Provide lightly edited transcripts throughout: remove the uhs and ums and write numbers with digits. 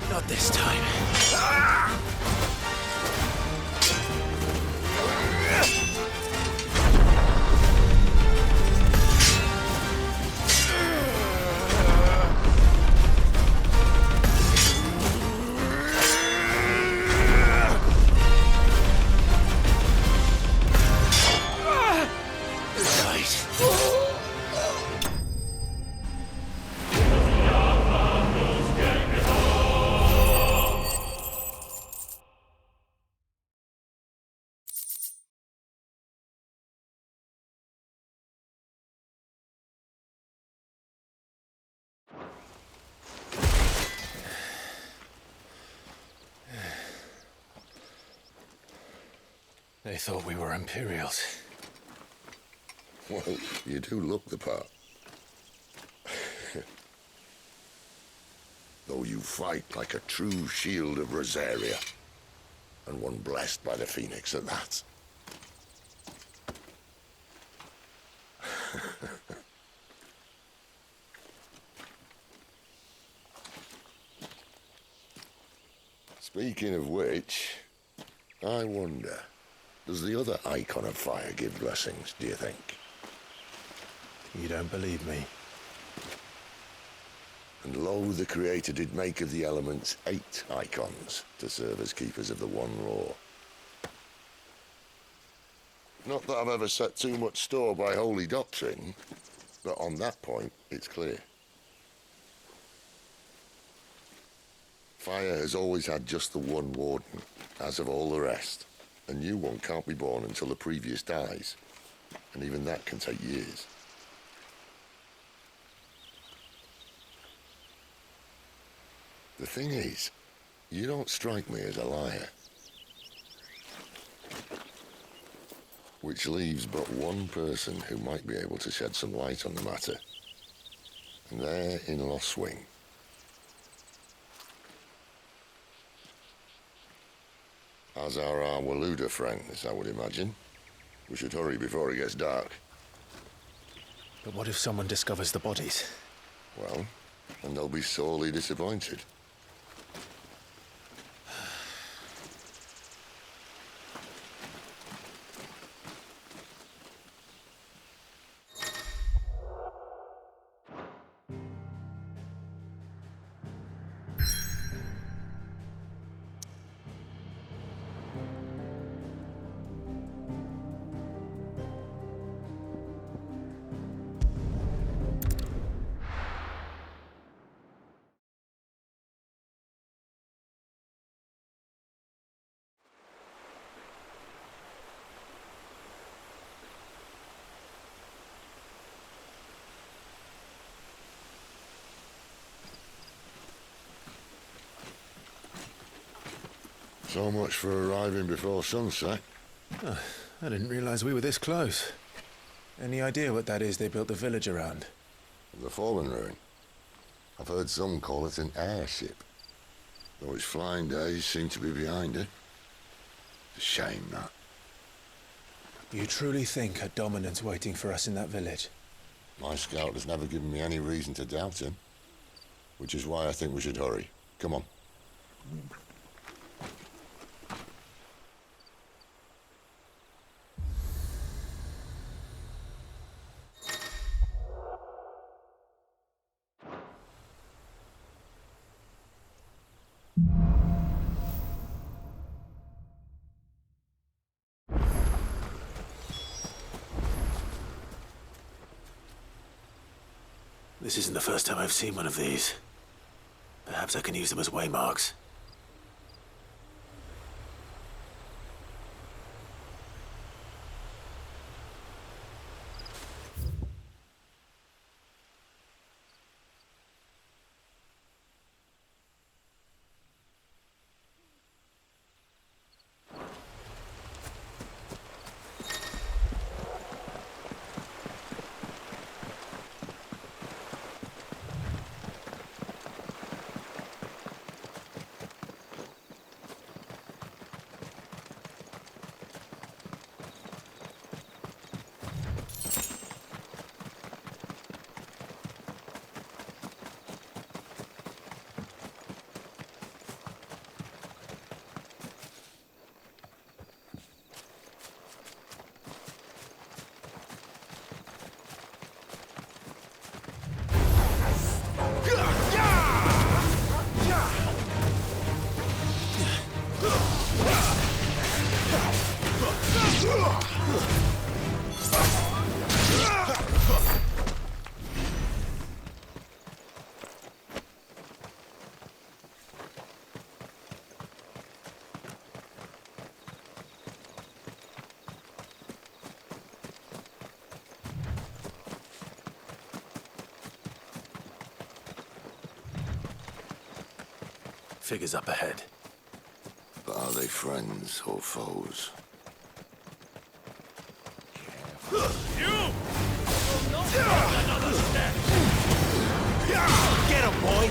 Not this time. They thought we were Imperials. Well, you do look the part. Though you fight like a true shield of Rosaria, and one blessed by the Phoenix at that. Speaking of which, I wonder, does the other icon of fire give blessings, do you think? You don't believe me? And lo, the Creator did make of the elements 8 icons to serve as keepers of the one law. Not that I've ever set too much store by holy doctrine, but on that point, it's clear. Fire has always had just the one warden, as of all the rest. A new one can't be born until the previous dies, and even that can take years. The thing is, you don't strike me as a liar. Which leaves but one person who might be able to shed some light on the matter. And they're in Lost Wing. As are our Waluda friends, I would imagine. We should hurry before it gets dark. But what if someone discovers the bodies? Well, and they'll be sorely disappointed. So much for arriving before sunset. Oh, I didn't realize we were this close. Any idea what that is they built the village around? The fallen ruin. I've heard some call it an airship. Though its flying days seem to be behind it. It's a shame, that. You truly think a dominant's waiting for us in that village? My scout has never given me any reason to doubt him. Which is why I think we should hurry. Come on. This isn't the first time I've seen one of these. Perhaps I can use them as waymarks. Figures up ahead. But are they friends or foes? You! Another step! Get him, boy!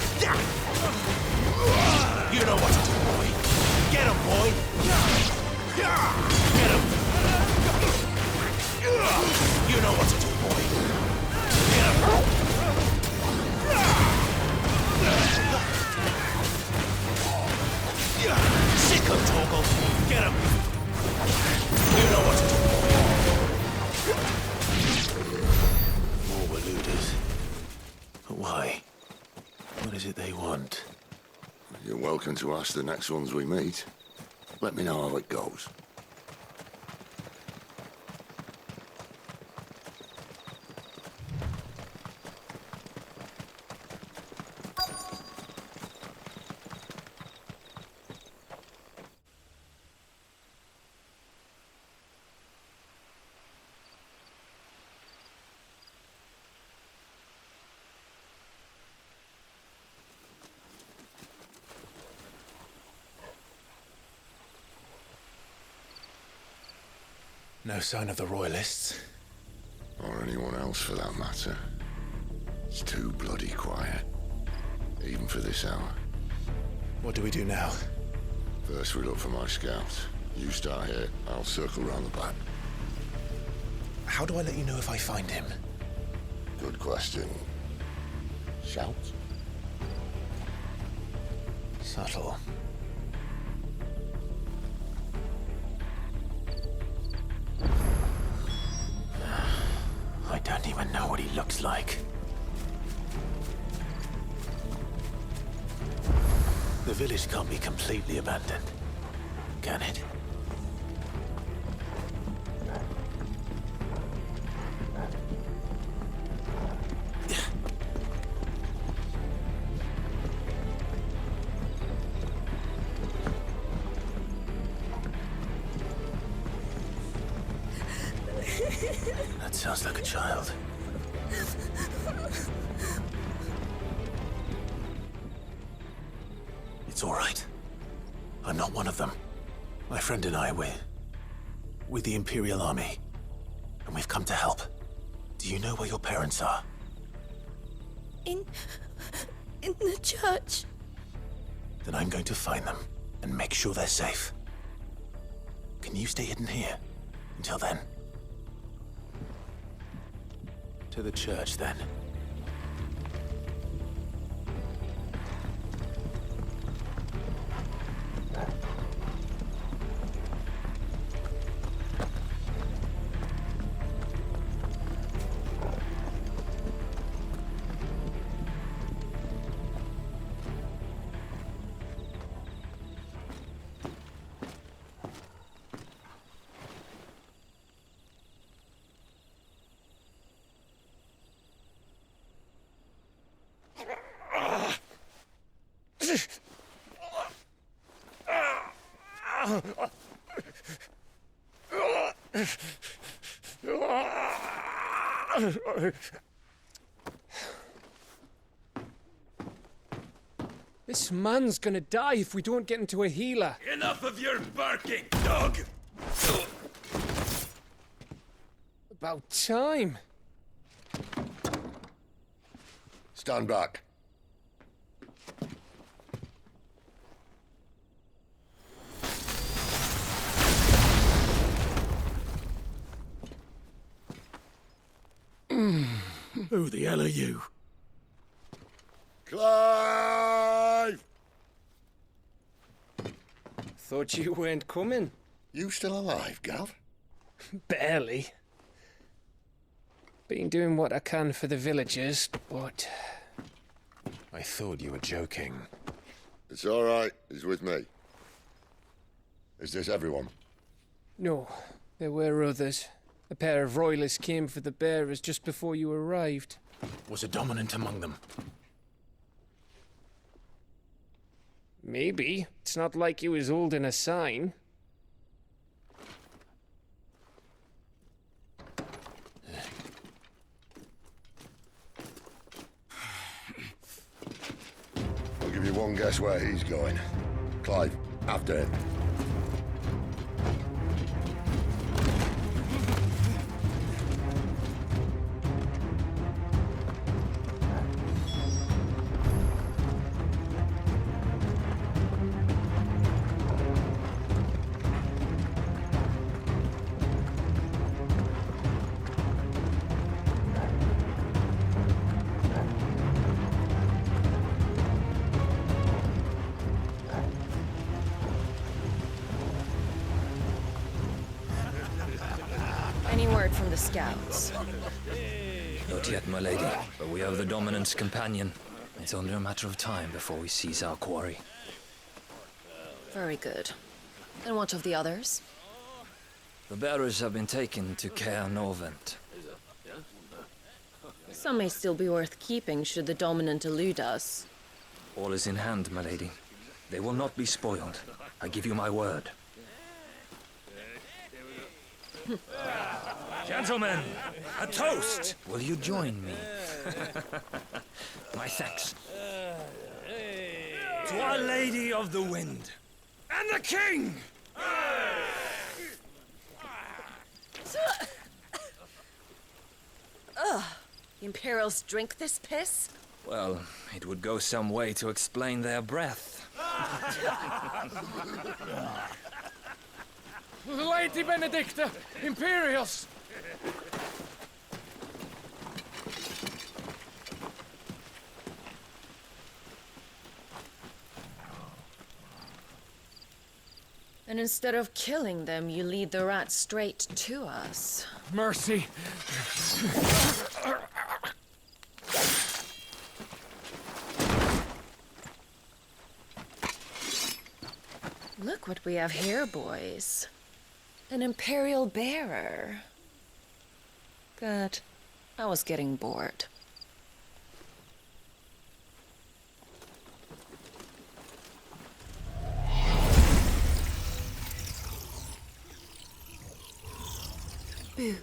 You know what to do, boy! Get him, boy! Get him! You know what to do, boy! Get him! Sick him, Toggle! Get him! You know what to do, boy! More Waluders. But why? What is it they want? You're welcome to ask the next ones we meet. Let me know how it goes. No sign of the Royalists. Or anyone else for that matter. It's too bloody quiet. Even for this hour. What do we do now? First we look for my scouts. You start here, I'll circle round the back. How do I let you know if I find him? Good question. Shout? Subtle. I don't even know what he looks like. The village can't be completely abandoned, can it? That sounds like a child. It's all right. I'm not one of them. My friend and I, we're with the Imperial Army. And we've come to help. Do you know where your parents are? In the church. Then I'm going to find them and make sure they're safe. Can you stay hidden here until then? To the church, then. This man's gonna die if we don't get into a healer. Enough of your barking, dog! About time. Stand back. Who the hell are you? Clive! Thought you weren't coming. You still alive, Gav? Barely. Been doing what I can for the villagers, but... I thought you were joking. It's all right. He's with me. Is this everyone? No, there were others. A pair of royalists came for the bearers just before you arrived. Was a dominant among them? Maybe. It's not like he was holding a sign. I'll give you one guess where he's going. Clive, after him. Any word from the scouts? Not yet, my lady, but we have the Dominant's companion. It's only a matter of time before we seize our quarry. Very good. And what of the others? The bearers have been taken to Caer Novent. Some may still be worth keeping should the Dominant elude us. All is in hand, my lady. They will not be spoiled. I give you my word. Gentlemen, a toast! Will you join me? My thanks. To Our Lady of the Wind and the King! Ugh. The Imperials drink this piss? Well, it would go some way to explain their breath. Lady Benedicta! Imperials! And instead of killing them, you lead the rats straight to us. Mercy! Look what we have here, boys. An Imperial bearer. Good. I was getting bored. Boo.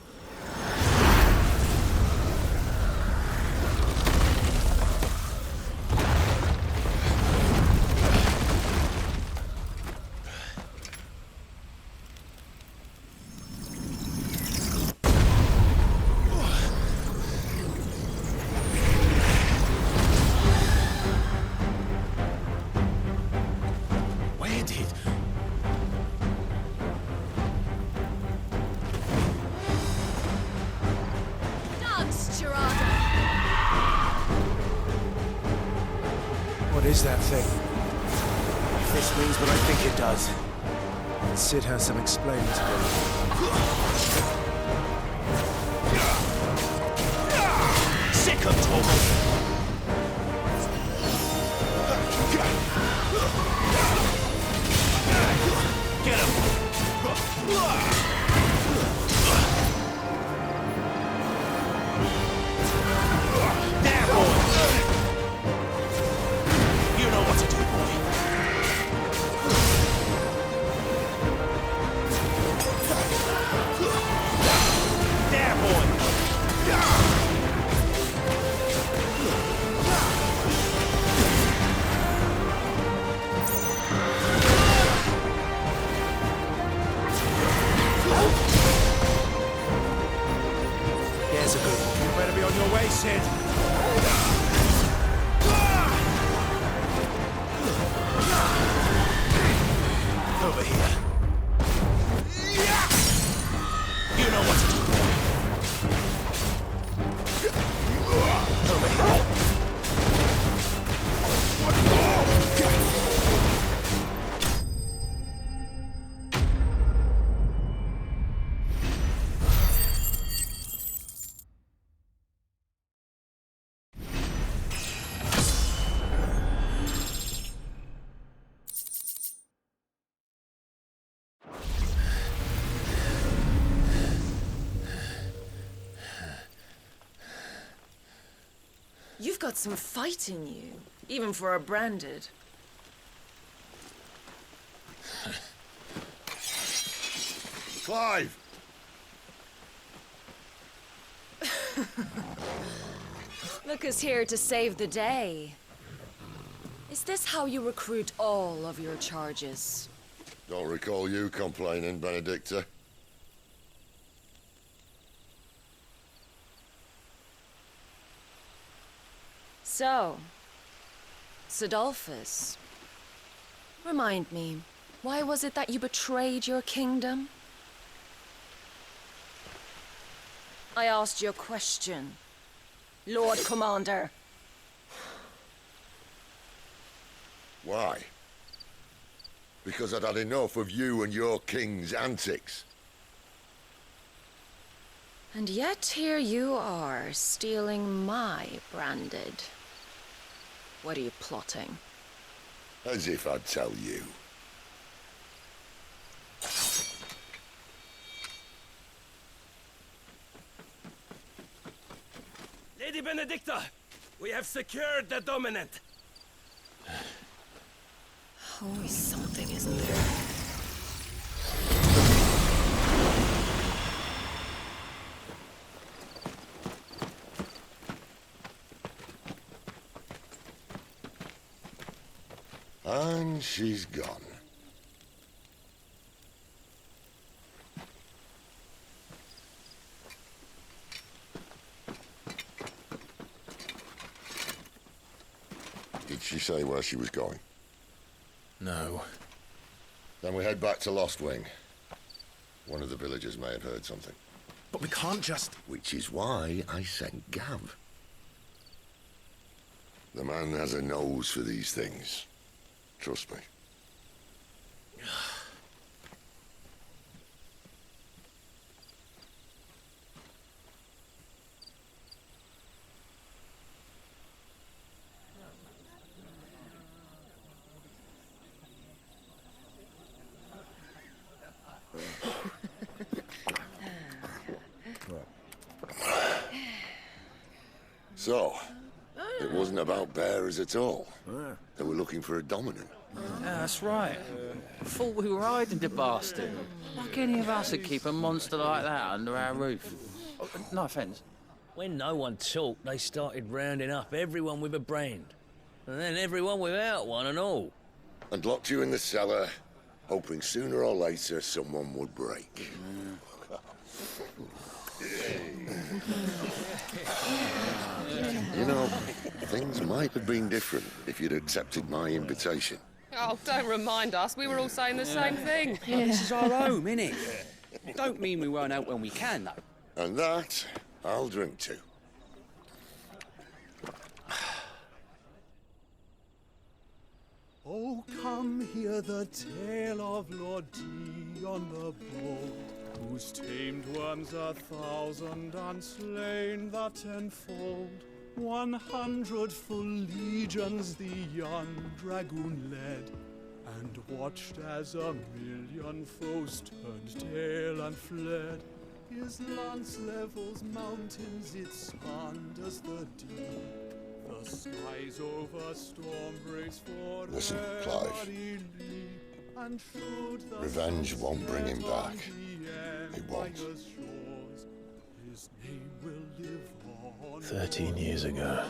Where did... What is that thing? If this means what I think it does, Sid has some explaining to do. Sick of Torgal! Get him! There, boy! You know what to do, boy. There, boy! There's a good one. You better be on your way, Sid. Over here. You know what to do. Over here. You've got some fight in you, even for a branded. Clive! Look who's here to save the day. Is this how you recruit all of your charges? Don't recall you complaining, Benedicta. So, Sidolphus, remind me, why was it that you betrayed your kingdom? I asked you a question, Lord Commander. Why? Because I'd had enough of you and your king's antics. And yet here you are, stealing my branded. What are you plotting? As if I'd tell you. Lady Benedicta, we have secured the dominant. Always something, isn't there? And she's gone. Did she say where she was going? No. Then we head back to Lost Wing. One of the villagers may have heard something. But we can't just... Which is why I sent Gav. The man has a nose for these things. Trust me. So, it wasn't about bearers at all. They were looking for a dominant. Yeah, that's right. I thought we were hiding the bastard. Like any of us would keep a monster like that under our roof. Oh, no offence. When no one talked, they started rounding up everyone with a brand. And then everyone without one and all. And locked you in the cellar, hoping sooner or later someone would break. You know, things might have been different if you'd accepted my invitation. Oh, don't remind us. We were all saying the same thing. This is our home, innit? Don't mean we won't out when we can, though. And that, I'll drink to. Oh, come hear the tale of Lord Dion the Bold, whose tamed worms 1,000 and slain the tenfold. 100 full legions the young dragoon led, and watched as 1,000,000 foes turned tail and fled. His lance levels mountains, it sanders the deep. The skies over storm breaks for Listen, Clive. Revenge won't bring him back. It won't. 13 years ago,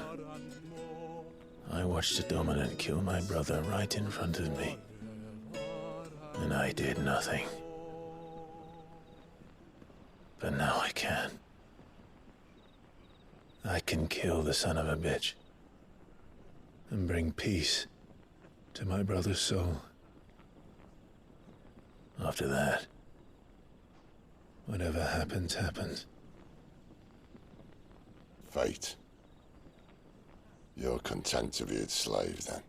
I watched a dominant kill my brother right in front of me. And I did nothing. But now I can. I can kill the son of a bitch. And bring peace to my brother's soul. After that, whatever happens, happens. Fate. You're content to be its slave, then?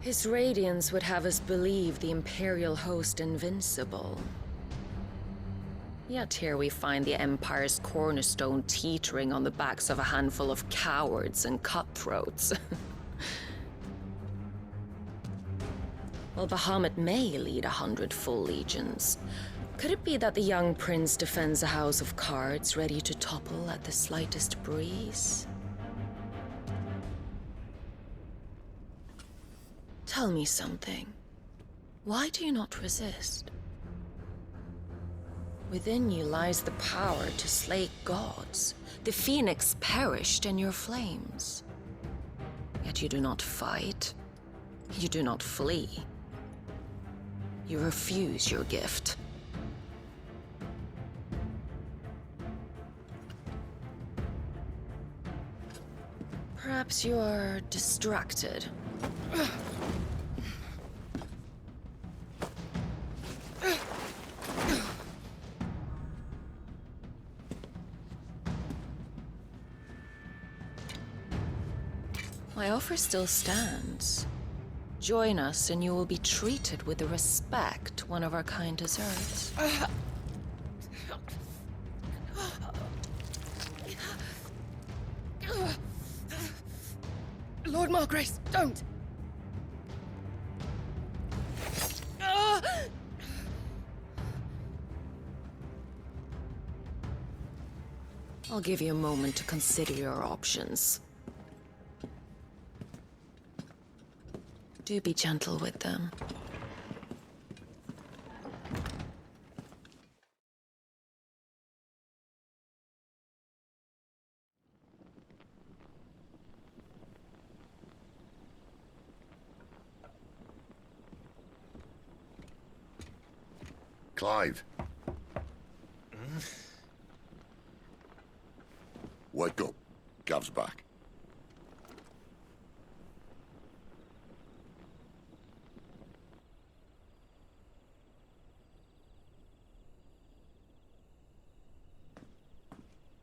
His radiance would have us believe the Imperial host invincible. Yet here we find the Empire's cornerstone teetering on the backs of a handful of cowards and cutthroats. Well, Bahamut may lead 100 full legions. Could it be that the young prince defends a house of cards ready to topple at the slightest breeze? Tell me something. Why do you not resist? Within you lies the power to slay gods. The phoenix perished in your flames. Yet you do not fight. You do not flee. You refuse your gift. Perhaps you are distracted. My offer still stands. Join us and you will be treated with the respect one of our kind deserves. Lord Margrace, don't! I'll give you a moment to consider your options. Do be gentle with them. Clive. Wake up. Gav's back.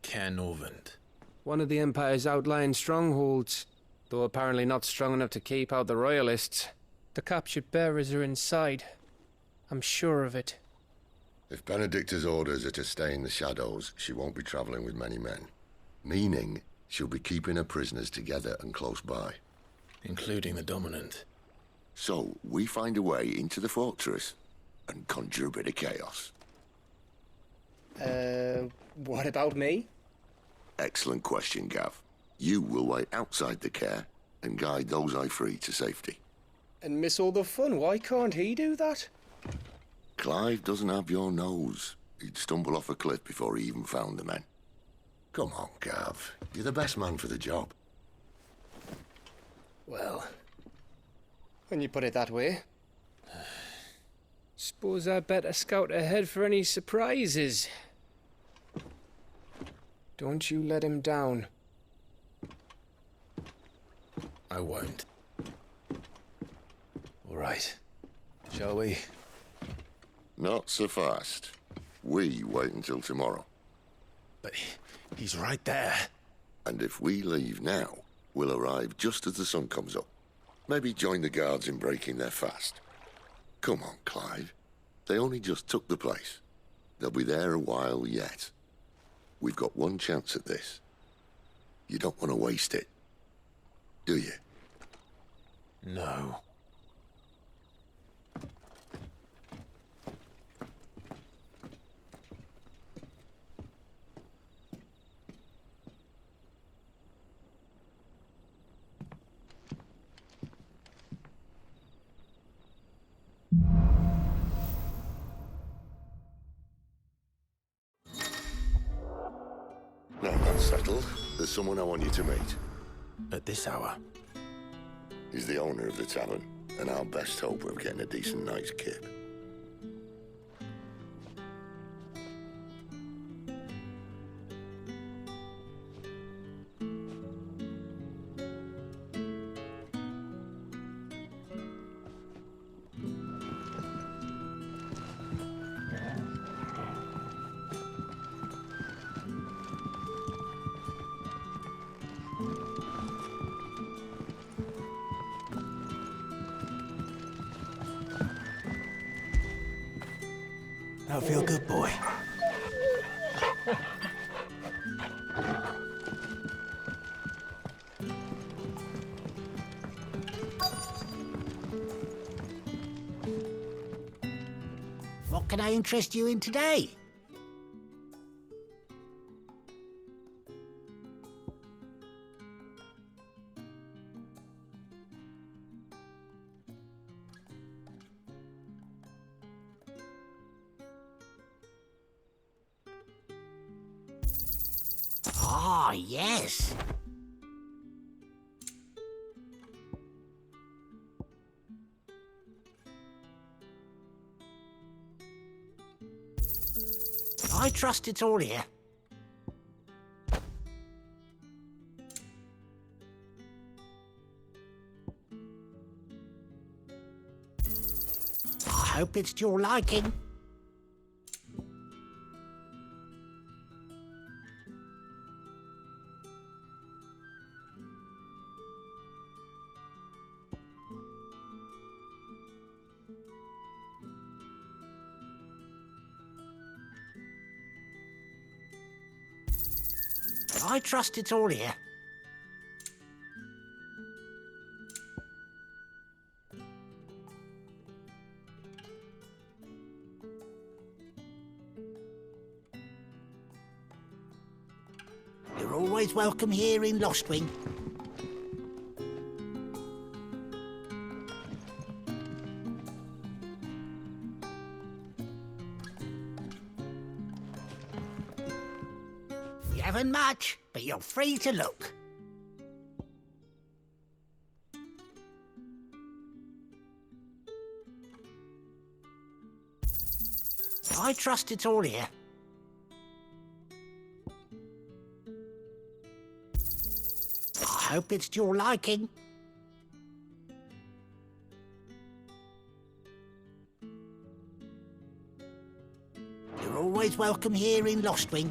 Caernarvon. One of the Empire's outlying strongholds, though apparently not strong enough to keep out the Royalists. The captured bearers are inside. I'm sure of it. If Benedicta's orders are to stay in the shadows, she won't be traveling with many men. Meaning, she'll be keeping her prisoners together and close by. Including the Dominant. So, we find a way into the fortress and conjure a bit of chaos. What about me? Excellent question, Gav. You will wait outside the care and guide those I free to safety. And miss all the fun. Why can't he do that? Clive doesn't have your nose. He'd stumble off a cliff before he even found the men. Come on, Gav. You're the best man for the job. Well, when you put it that way. Suppose I'd better scout ahead for any surprises. Don't you let him down. I won't. All right. Shall we? Not so fast. We wait until tomorrow. But he's right there. And if we leave now, we'll arrive just as the sun comes up. Maybe join the guards in breaking their fast. Come on, Clive. They only just took the place. They'll be there a while yet. We've got one chance at this. You don't want to waste it, do you? No. Now that's settled. There's someone I want you to meet. At this hour? He's the owner of the tavern, and our best hope of getting a decent night's kip. That'll feel good, boy. can I interest you in today? Ah, yes. I trust it's all here. I hope it's to your liking. I trust it's all here. You're always welcome here in Lostwing. You haven't much, but you're free to look. I trust it's all here. I hope it's to your liking. You're always welcome here in Lostwing.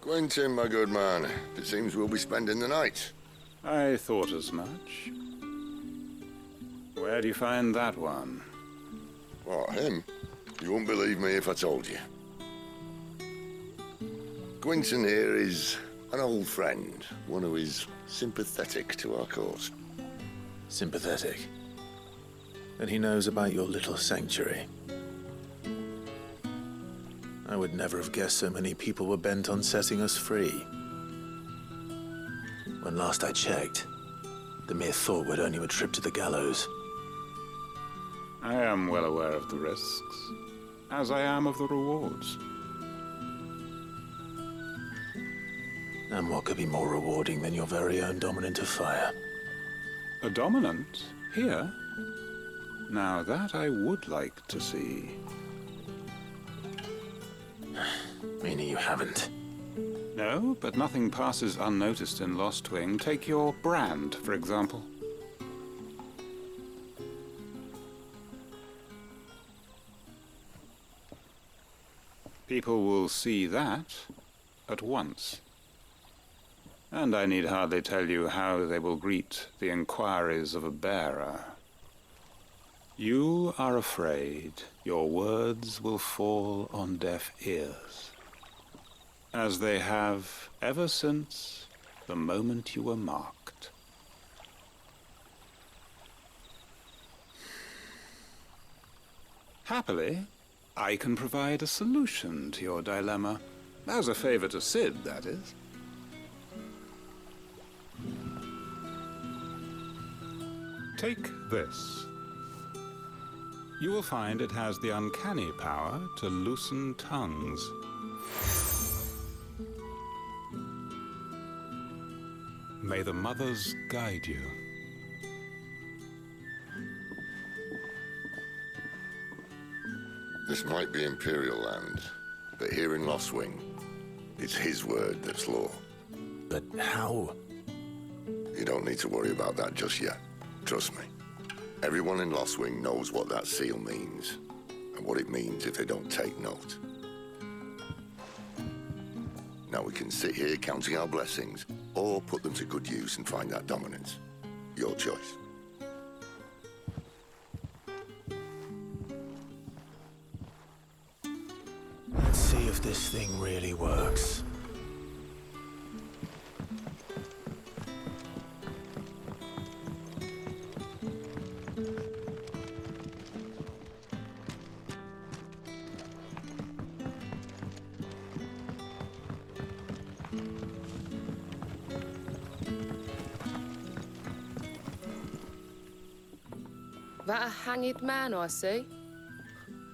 Quentin, my good man. It seems we'll be spending the night. I thought as much. Where do you find that one? What, him? You wouldn't believe me if I told you. Quentin here is an old friend, one who is sympathetic to our cause. Sympathetic? And he knows about your little sanctuary. I would never have guessed so many people were bent on setting us free. When last I checked, the mere thought would earn you a trip to the gallows. I am well aware of the risks, as I am of the rewards. And what could be more rewarding than your very own dominant of fire? A dominant? Here? Now that I would like to see. Meaning you haven't? No, but nothing passes unnoticed in Lost Wing. Take your brand, for example. People will see that at once. And I need hardly tell you how they will greet the inquiries of a bearer. You are afraid your words will fall on deaf ears, as they have ever since the moment you were marked. Happily, I can provide a solution to your dilemma, as a favor to Sid, that is. Take this. You will find it has the uncanny power to loosen tongues. May the mothers guide you. This might be Imperial land, but here in Lost Wing, it's his word that's law. But how? You don't need to worry about that just yet. Trust me. Everyone in Lost Wing knows what that seal means, and what it means if they don't take note. Now we can sit here counting our blessings, or put them to good use and find that dominance. Your choice. Let's see if this thing really works. That a hanged man I see?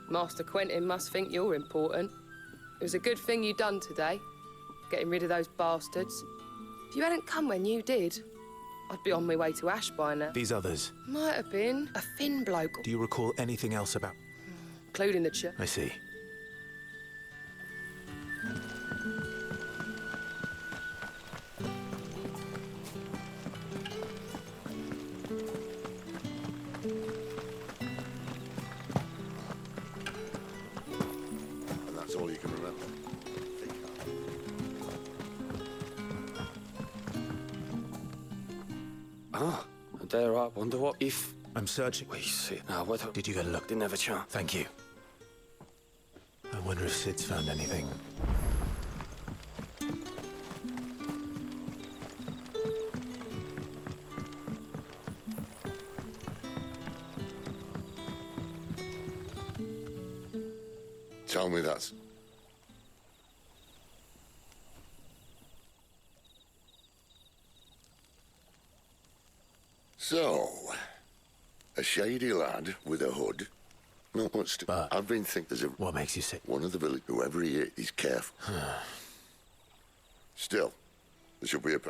Master Quentin must think you're important. It was a good thing you done today, getting rid of those bastards. If you hadn't come when you did, I'd be on my way to Ash by now. These others. Might have been a thin bloke. Do you recall anything else about... Including the church. I see. And that's all you can remember. Ah, and there I wonder what if... I'm searching. We see now. What Did you get a look? didn't have a chance. Thank you. I wonder if Sid's found anything. Tell me that's... So, a shady lad with a hood. Not much to... But I've been thinking there's a... What makes you say... One of the village, whoever he is careful. Still, there should be a...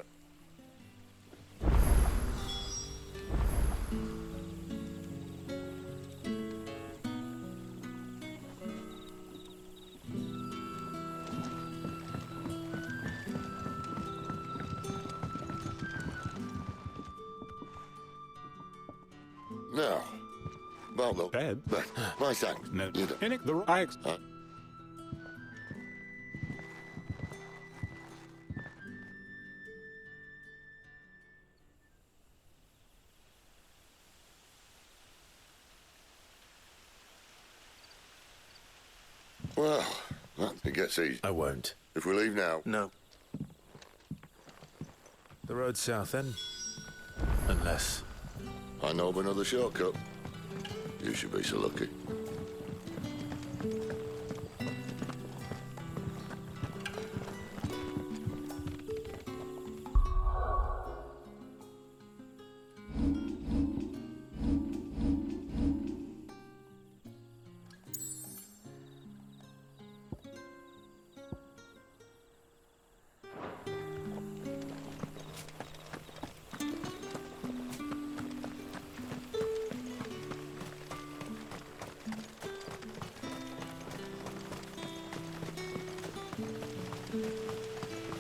Now, Baldo. Bed? My thanks. No. You don't- In it, the right. Well, it gets easy. I won't. If we leave now... No. The road south, then? Unless... I know of another shortcut. You should be so lucky.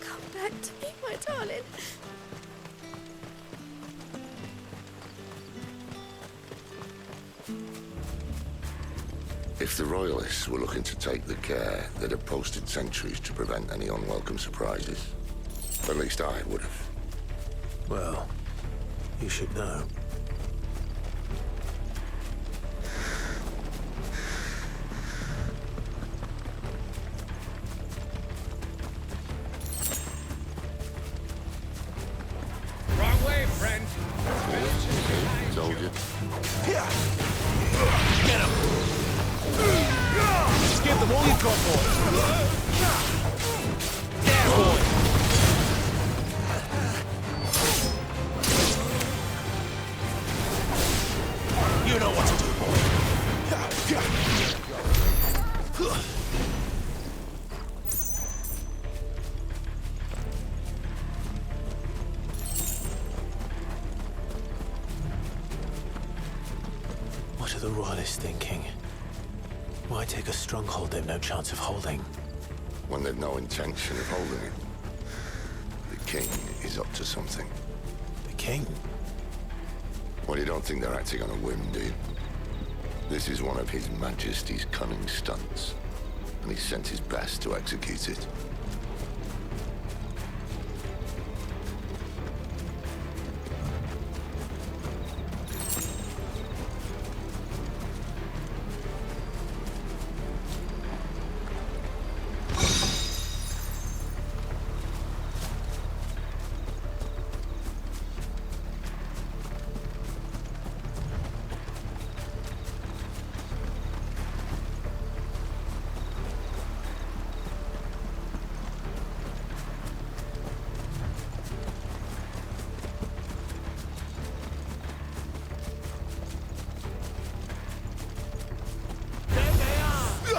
Come back to me, my darling. If the Royalists were looking to take the care, they'd have posted sentries to prevent any unwelcome surprises. At least I would have. Well, you should know. Wrong way, friend. Told you. Get him! Just give them all you've got, boys. There, boy! You know what to do, boy. What are the Royalists thinking? Why take a stronghold they've no chance of holding? When they've no intention of holding it. The king is up to something. The king? Well, you don't think they're acting on a whim, do you? This is one of His Majesty's cunning stunts, and he's sent his best to execute it.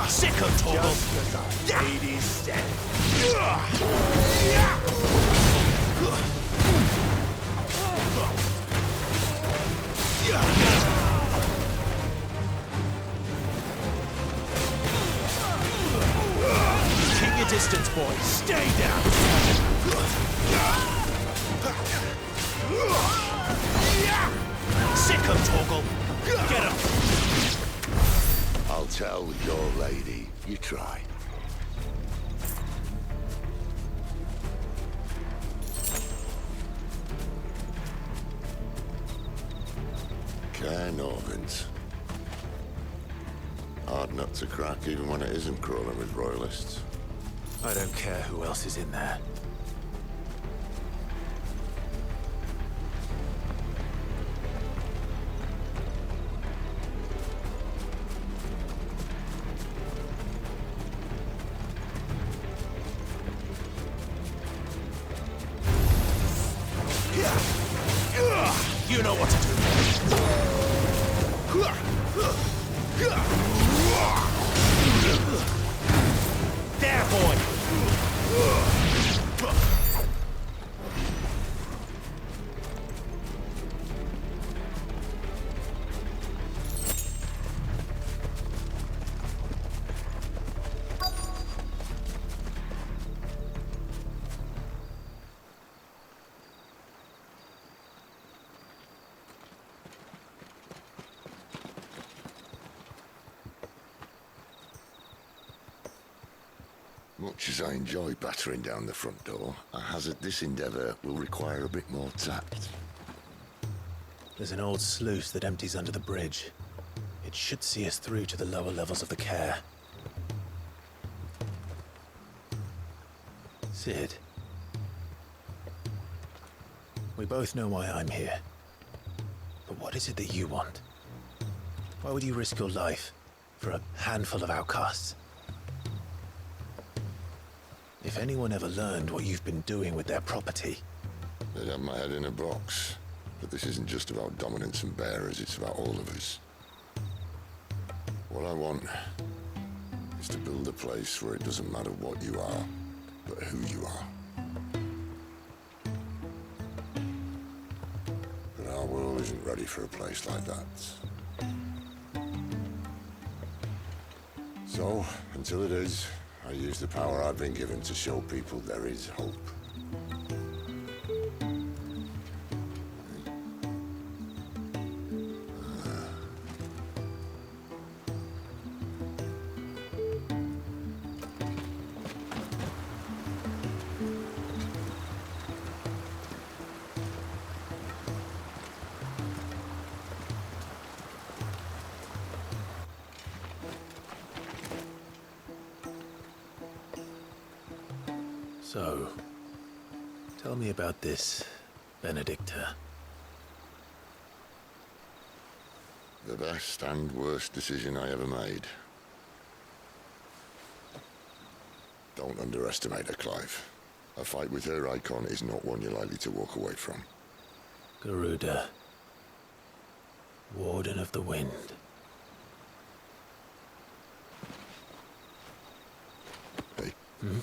Sicko Torgal! Just as our lady said. Keep your distance, boys. Stay down. Sicko Torgal! Get him! I'll tell your lady. You try. Cairnorvins. Hard nut to crack, even when it isn't crawling with royalists. I don't care who else is in there. You know what to do. There, boy. Much as I enjoy battering down the front door, I hazard this endeavour will require a bit more tact. There's an old sluice that empties under the bridge. It should see us through to the lower levels of the care. Sid. We both know why I'm here. But what is it that you want? Why would you risk your life for a handful of outcasts? If anyone ever learned what you've been doing with their property... They'd have my head in a box. But this isn't just about dominance and bearers, it's about all of us. What I want is to build a place where it doesn't matter what you are, but who you are. But our world isn't ready for a place like that. So, until it is, I use the power I've been given to show people there is hope. So, tell me about this Benedicta. The best and worst decision I ever made. Don't underestimate her, Clive. A fight with her icon is not one you're likely to walk away from. Garuda. Warden of the Wind. Hey. Hmm?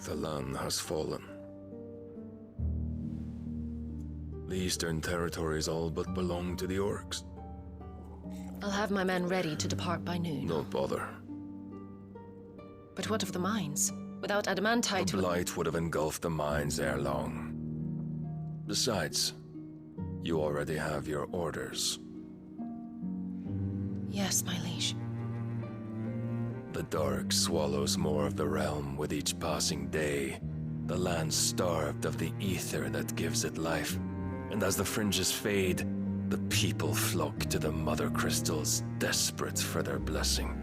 The land has fallen. The Eastern Territories all but belong to the Orcs. I'll have my men ready to depart by noon. Don't bother. But what of the mines? Without adamantite... The blight would have engulfed the mines ere long. Besides, you already have your orders. Yes, my liege. The dark swallows more of the realm with each passing day. The land starved of the ether that gives it life. And as the fringes fade, the people flock to the mother crystals, desperate for their blessing.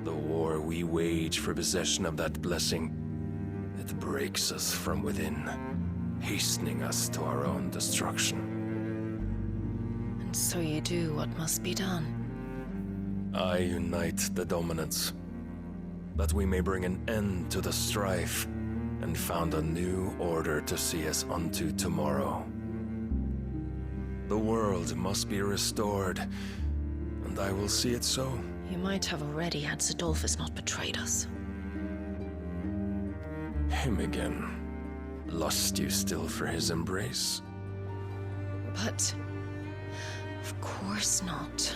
The war we wage for possession of that blessing, it breaks us from within, hastening us to our own destruction. And so you do what must be done. I unite the dominants, that we may bring an end to the strife, and found a new order to see us unto tomorrow. The world must be restored, and I will see it so. You might have already had Sidolphus not betrayed us. Him again. Lust you still for his embrace? But... of course not.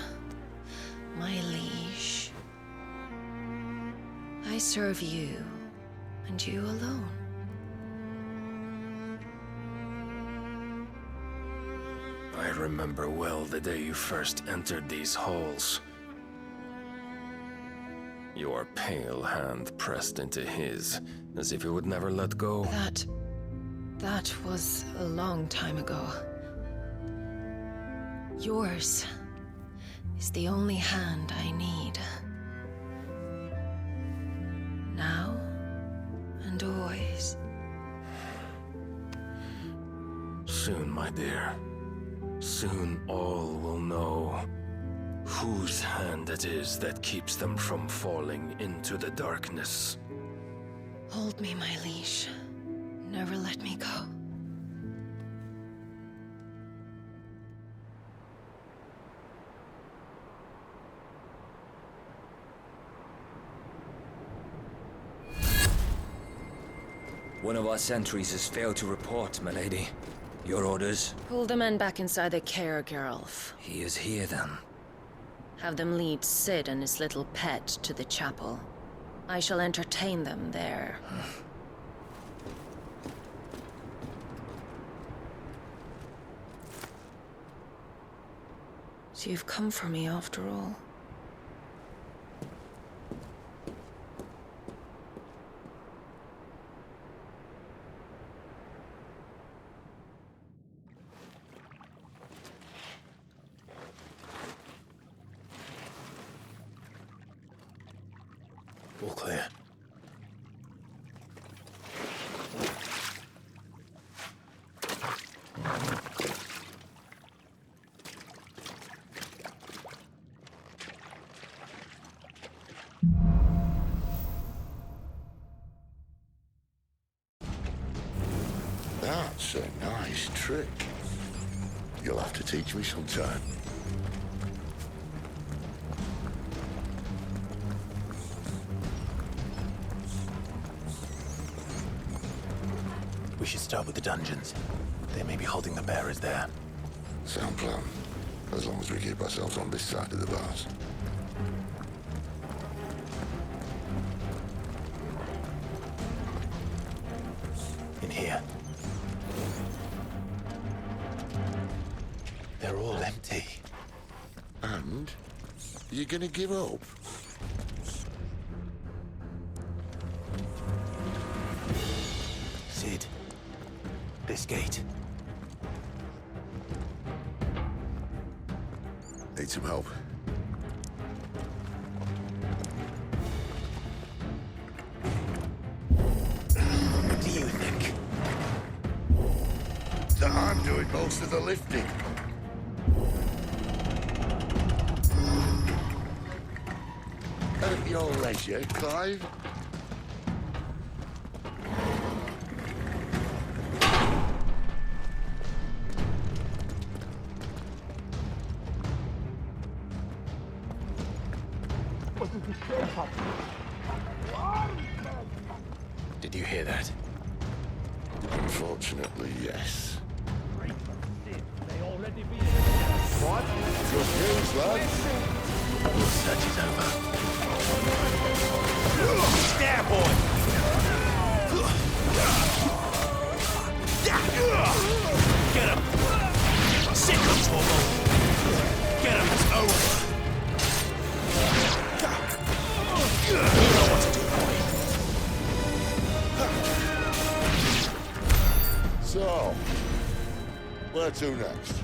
My liege. I serve you, and you alone. I remember well the day you first entered these halls. Your pale hand pressed into his, as if you would never let go. That was a long time ago. Yours is the only hand I need. Now and always. Soon, my dear. Soon all will know whose hand it is that keeps them from falling into the darkness. Hold me, my liege. Never let me go. One of our sentries has failed to report, milady. Your orders? Pull the men back inside the care, Geralf. He is here, then. Have them lead Sid and his little pet to the chapel. I shall entertain them there. So you've come for me after all. All clear. That's a nice trick. You'll have to teach me sometime. We should start with the dungeons. They may be holding the bearers there. Sound plan. As long as we keep ourselves on this side of the bars. In here. They're all empty. And? You're gonna give up? Sid. This gate. Need some help. What do you think? That I'm doing most of the lifting. At your leisure, Clive. Did you hear that? Unfortunately, yes. What? Good news, lad. The search is over. Stab boy! Get him! Sit him, Torvald! Get him, it's over! You know what to do, boy. So, where to next?